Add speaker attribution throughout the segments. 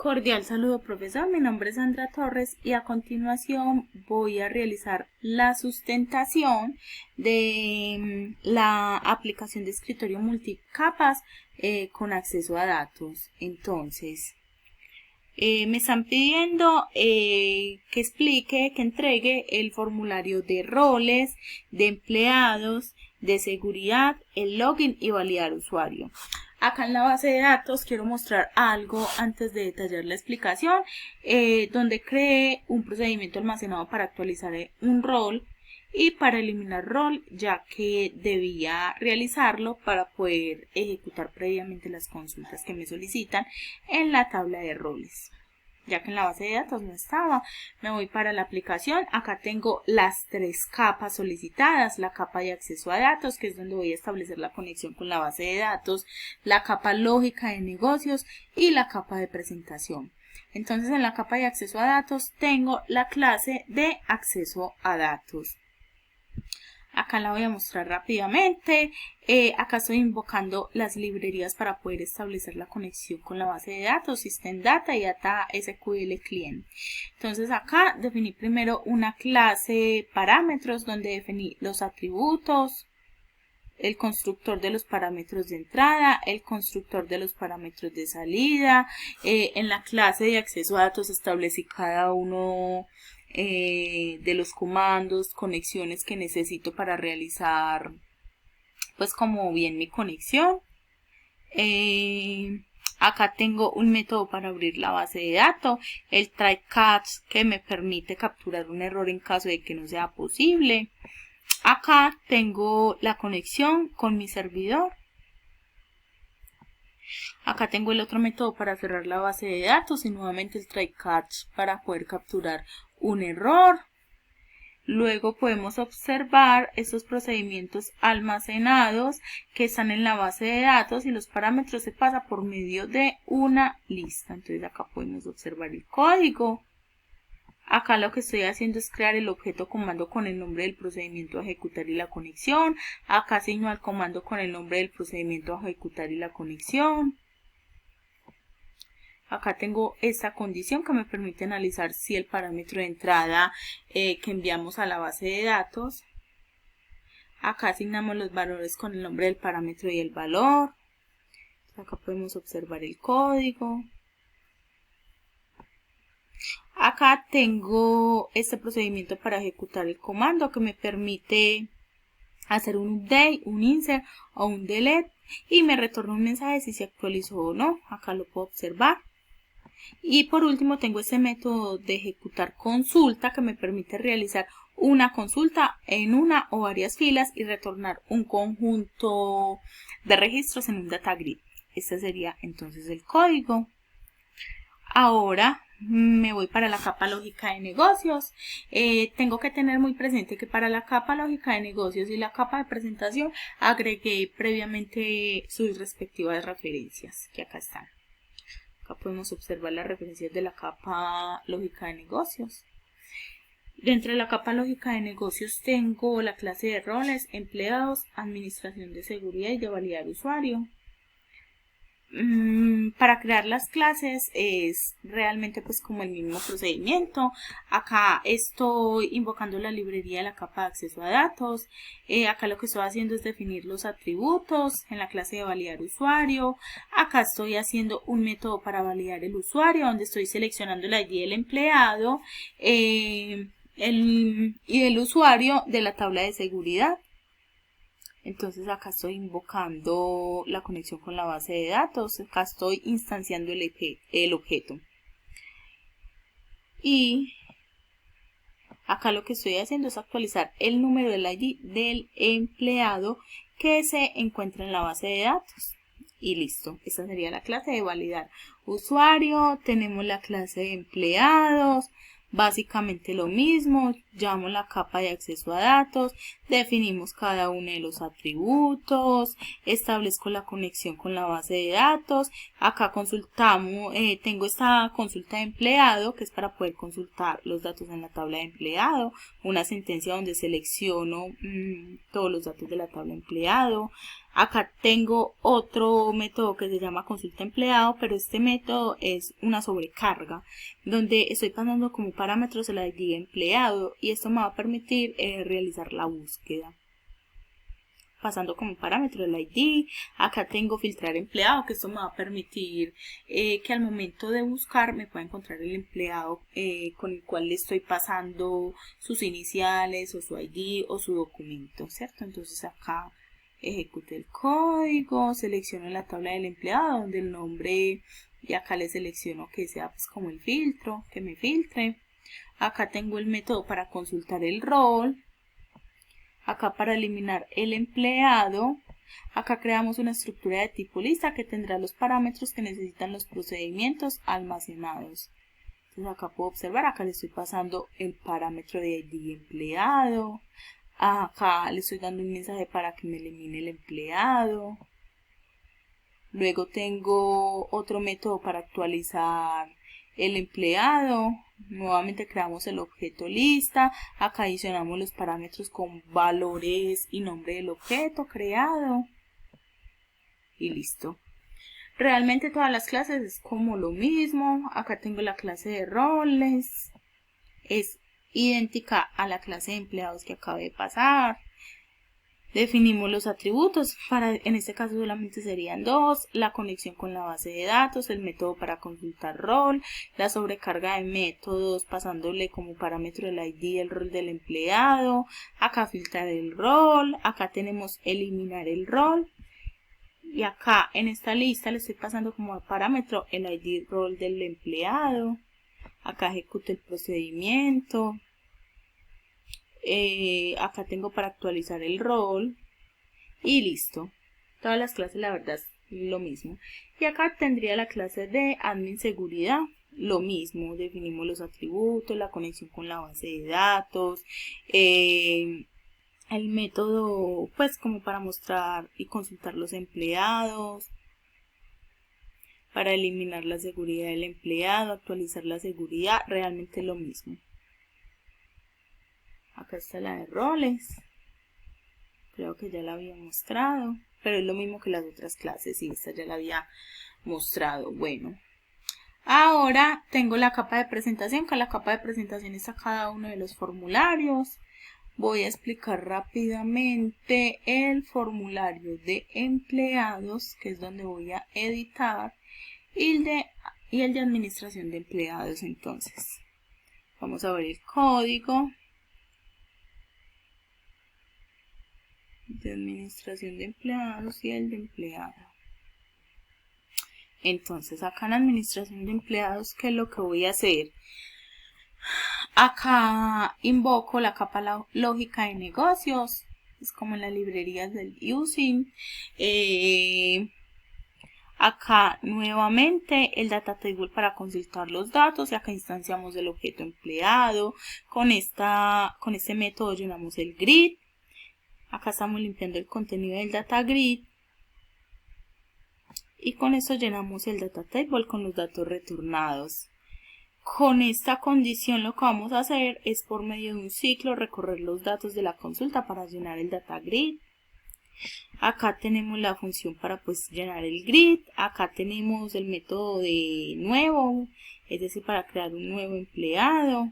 Speaker 1: Cordial saludo, profesor. Mi nombre es Sandra Torres y a continuación voy a realizar la sustentación de la aplicación de escritorio multicapas con acceso a datos. Entonces, me están pidiendo que explique, que entregue el formulario de roles, de empleados, de seguridad, el login y validar usuario. Acá en la base de datos quiero mostrar algo antes de detallar la explicación, donde creé un procedimiento almacenado para actualizar un rol y para eliminar rol, ya que debía realizarlo para poder ejecutar previamente las consultas que me solicitan en la tabla de roles. Ya que en la base de datos no estaba, me voy para la aplicación. Acá tengo las tres capas solicitadas: la capa de acceso a datos, que es donde voy a establecer la conexión con la base de datos, la capa lógica de negocios y la capa de presentación. Entonces, en la capa de acceso a datos tengo la clase de acceso a datos. Acá la voy a mostrar rápidamente. Acá estoy invocando las librerías para poder establecer la conexión con la base de datos, System Data y Data SQL Client. Entonces acá definí primero una clase parámetros donde definí los atributos, el constructor de los parámetros de entrada, el constructor de los parámetros de salida. En la clase de acceso a datos establecí cada uno de los comandos, conexiones que necesito para realizar pues como bien mi conexión. Acá tengo un método para abrir la base de datos, el try catch, que me permite capturar un error en caso de que no sea posible. Acá tengo la conexión con mi servidor. Acá tengo el otro método para cerrar la base de datos y nuevamente el try catch para poder capturar un error. Luego podemos observar estos procedimientos almacenados que están en la base de datos y los parámetros se pasan por medio de una lista. Entonces acá podemos observar el código. Acá lo que estoy haciendo es crear el objeto comando con el nombre del procedimiento a ejecutar y la conexión. Acá asigno al comando con el nombre del procedimiento a ejecutar y la conexión. Acá tengo esta condición que me permite analizar si el parámetro de entrada que enviamos a la base de datos. Acá asignamos los valores con el nombre del parámetro y el valor. Acá podemos observar el código. Acá tengo este procedimiento para ejecutar el comando que me permite hacer un update, un insert o un delete y me retorna un mensaje si se actualizó o no. Acá lo puedo observar. Y por último tengo este método de ejecutar consulta que me permite realizar una consulta en una o varias filas y retornar un conjunto de registros en un data grid. Este sería entonces el código. Ahora me voy para la capa lógica de negocios. Tengo que tener muy presente que para la capa lógica de negocios y la capa de presentación agregué previamente sus respectivas referencias, que acá están. Acá podemos observar las referencias de la capa lógica de negocios. Dentro de la capa lógica de negocios tengo la clase de roles, empleados, administración de seguridad y de validar usuario. Para crear las clases es realmente pues como el mismo procedimiento. Acá estoy invocando la librería de la capa de acceso a datos. Acá lo que estoy haciendo es definir los atributos en la clase de validar usuario. Acá estoy haciendo un método para validar el usuario donde estoy seleccionando el ID del empleado y el usuario de la tabla de seguridad. Entonces acá estoy invocando la conexión con la base de datos, acá estoy instanciando el objeto. Y acá lo que estoy haciendo es actualizar el número del ID del empleado que se encuentra en la base de datos. Y listo, esta sería la clase de validar usuario. Tenemos la clase de empleados. Básicamente lo mismo, llamo la capa de acceso a datos, definimos cada uno de los atributos, establezco la conexión con la base de datos. Acá consultamos, tengo esta consulta de empleado que es para poder consultar los datos en la tabla de empleado, una sentencia donde selecciono todos los datos de la tabla de empleado. Acá tengo otro método que se llama consulta empleado, pero este método es una sobrecarga, donde estoy pasando como parámetros el ID empleado y esto me va a permitir realizar la búsqueda. Pasando como parámetro el ID, acá tengo filtrar empleado, que esto me va a permitir que al momento de buscar me pueda encontrar el empleado con el cual le estoy pasando sus iniciales o su ID o su documento, ¿cierto? Entonces acá ejecute el código, selecciono la tabla del empleado donde el nombre y acá le selecciono que sea pues como el filtro, que me filtre. Acá tengo el método para consultar el rol. Acá para eliminar el empleado, acá creamos una estructura de tipo lista que tendrá los parámetros que necesitan los procedimientos almacenados. Entonces acá puedo observar, acá le estoy pasando el parámetro de ID empleado, acá le estoy dando un mensaje para que me elimine el empleado. Luego tengo otro método para actualizar el empleado. Nuevamente creamos el objeto lista, acá adicionamos los parámetros con valores y nombre del objeto creado y listo. Realmente todas las clases es como lo mismo. Acá tengo la clase de roles, es idéntica a la clase de empleados que acabé de pasar. Definimos los atributos, en este caso solamente serían dos: la conexión con la base de datos, el método para consultar rol, la sobrecarga de métodos pasándole como parámetro el ID, el rol del empleado, acá filtrar el rol, acá tenemos eliminar el rol y acá en esta lista le estoy pasando como parámetro el ID rol del empleado, acá ejecuto el procedimiento. Acá tengo para actualizar el rol y listo. Todas las clases la verdad es lo mismo. Y acá tendría la clase de admin seguridad, lo mismo, definimos los atributos, la conexión con la base de datos, el método pues como para mostrar y consultar los empleados, para eliminar la seguridad del empleado, actualizar la seguridad, realmente lo mismo. Acá está la de roles, creo que ya la había mostrado, pero es lo mismo que las otras clases y esta ya la había mostrado. Bueno, ahora tengo la capa de presentación, que la capa de presentación está cada uno de los formularios. Voy a explicar rápidamente el formulario de empleados, que es donde voy a editar, y el de administración de empleados. Entonces, vamos a ver el código de administración de empleados y el de empleado. Entonces acá en la administración de empleados, ¿qué es lo que voy a hacer? Acá invoco la capa lógica de negocios, es como en las librerías del using. Acá nuevamente el data table para consultar los datos y acá instanciamos el objeto empleado. Con este método llenamos el grid. Acá estamos limpiando el contenido del data grid y con esto llenamos el data table con los datos retornados. Con esta condición lo que vamos a hacer es por medio de un ciclo recorrer los datos de la consulta para llenar el data grid. Acá tenemos la función para pues llenar el grid. Acá tenemos el método de nuevo, es decir, para crear un nuevo empleado.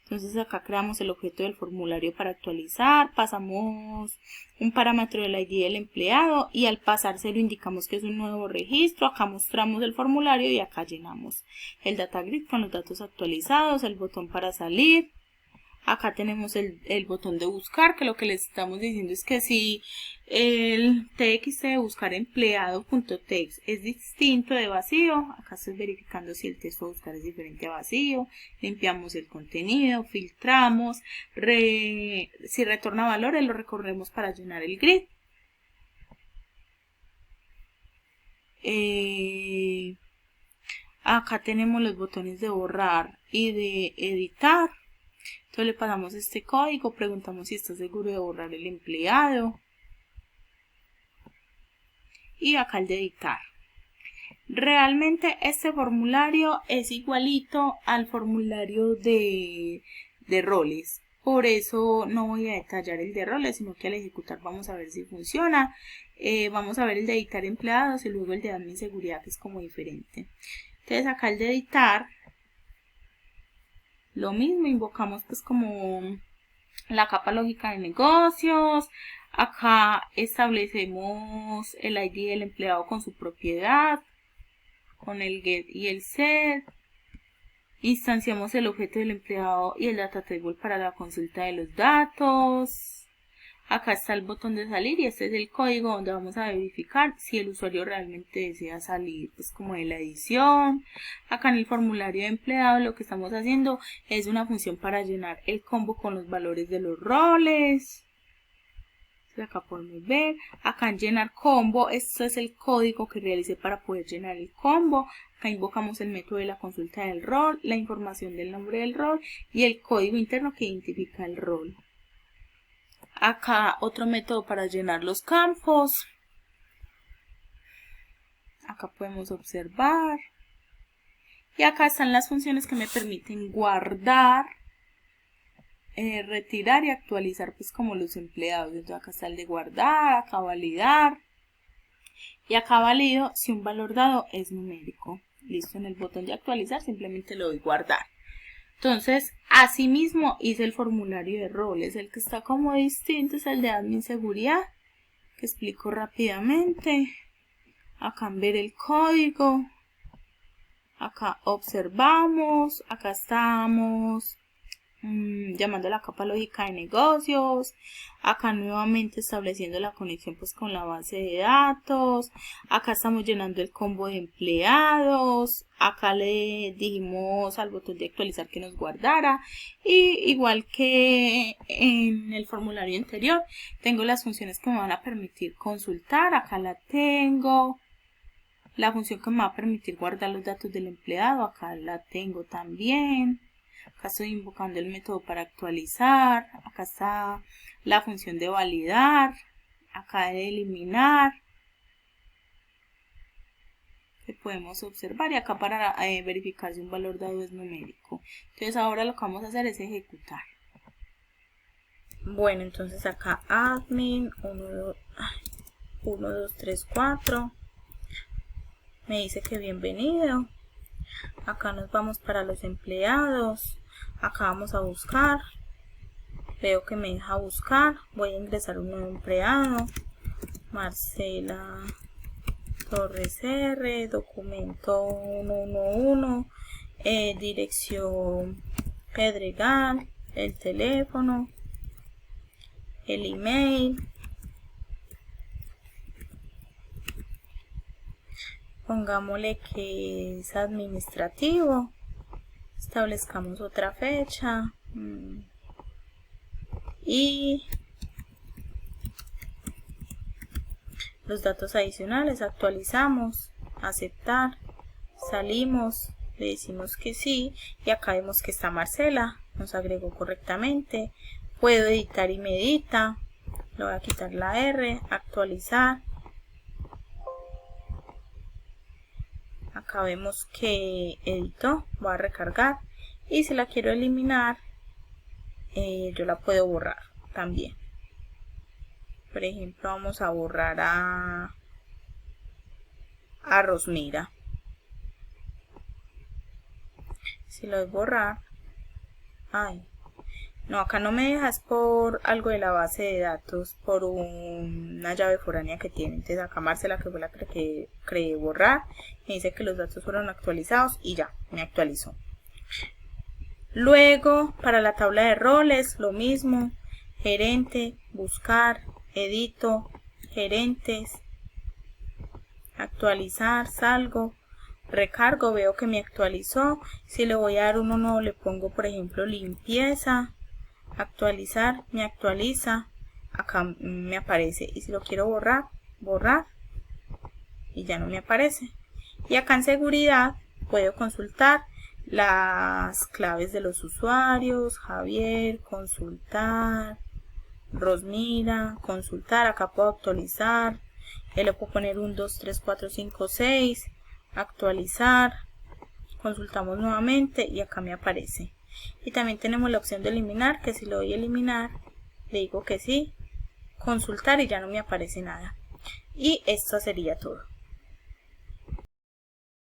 Speaker 1: Entonces acá creamos el objeto del formulario para actualizar, pasamos un parámetro del ID del empleado y al pasárselo indicamos que es un nuevo registro. Acá mostramos el formulario y acá llenamos el data grid con los datos actualizados, el botón para salir. Acá tenemos el botón de buscar, que lo que les estamos diciendo es que si el txt de buscar empleado.txt es distinto de vacío, acá estoy verificando si el texto de buscar es diferente a vacío, limpiamos el contenido, filtramos, si retorna valores lo recorremos para llenar el grid. Acá tenemos los botones de borrar y de editar. Entonces le pasamos este código, preguntamos si está seguro de borrar el empleado y acá el de editar. Realmente este formulario es igualito al formulario de roles, por eso no voy a detallar el de roles, sino que al ejecutar vamos a ver si funciona. vamos a ver el de editar empleados y luego el de admin seguridad, que es como diferente. Entonces acá el de editar, lo mismo, invocamos pues como la capa lógica de negocios. Acá establecemos el ID del empleado con su propiedad, con el get y el set. Instanciamos el objeto del empleado y el data table para la consulta de los datos. Acá está el botón de salir y este es el código donde vamos a verificar si el usuario realmente desea salir, pues como de la edición. Acá en el formulario de empleado lo que estamos haciendo es una función para llenar el combo con los valores de los roles. Acá podemos ver, acá en llenar combo, esto es el código que realicé para poder llenar el combo. Acá invocamos el método de la consulta del rol, la información del nombre del rol y el código interno que identifica el rol. Acá otro método para llenar los campos. Acá podemos observar. Y acá están las funciones que me permiten guardar, retirar y actualizar pues como los empleados. Entonces acá está el de guardar, acá validar. Y acá valido si un valor dado es numérico. Listo, en el botón de actualizar simplemente le doy guardar. Entonces, asimismo hice el formulario de roles. El que está como distinto es el de admin seguridad, que explico rápidamente. Acá en ver el código. Acá observamos. Acá estamos llamando a la capa lógica de negocios. Acá nuevamente estableciendo la conexión pues con la base de datos. Acá estamos llenando el combo de empleados. Acá le dijimos al botón de actualizar que nos guardara. Y igual que en el formulario anterior, tengo las funciones que me van a permitir consultar. Acá la tengo. La función que me va a permitir guardar los datos del empleado, acá la tengo también. Acá estoy invocando el método para actualizar. Acá está la función de validar. Acá de eliminar. Que podemos observar. Y acá para verificar si un valor dado es numérico. Entonces ahora lo que vamos a hacer es ejecutar. Bueno, entonces acá admin 1, 2, 3, 4. Me dice que bienvenido. Acá nos vamos para los empleados. Acá vamos a buscar. Veo que me deja buscar. Voy a ingresar un nuevo empleado. Marcela Torres R. Documento 111. Dirección Pedregal. El teléfono. El email. Pongámosle que es administrativo. Establezcamos otra fecha. Y los datos adicionales. Actualizamos. Aceptar. Salimos. Le decimos que sí. Y acá vemos que está Marcela. Nos agregó correctamente. Puedo editar y me edita. Le voy a quitar la R. Actualizar. Acá vemos que editó, voy a recargar y si la quiero eliminar, yo la puedo borrar también. Por ejemplo, vamos a borrar a Rosmira. Si lo doy borrar, no, acá no me dejas por algo de la base de datos, por una llave foránea que tiene. Entonces acá Marcela, que fue la que creé, borrar, me dice que los datos fueron actualizados y ya, me actualizó. Luego, para la tabla de roles, lo mismo, gerente, buscar, edito, gerentes, actualizar, salgo, recargo, veo que me actualizó. Si le voy a dar uno nuevo, le pongo por ejemplo limpieza. Actualizar, me actualiza, acá me aparece y si lo quiero borrar, borrar y ya no me aparece. Y acá en seguridad puedo consultar las claves de los usuarios, Javier, consultar, Rosmira, consultar, acá puedo actualizar, le puedo poner 1, 2, 3, 4, 5, 6, actualizar, consultamos nuevamente y acá me aparece. Y también tenemos la opción de eliminar, que si lo doy a eliminar, le digo que sí, consultar y ya no me aparece nada. Y esto sería todo.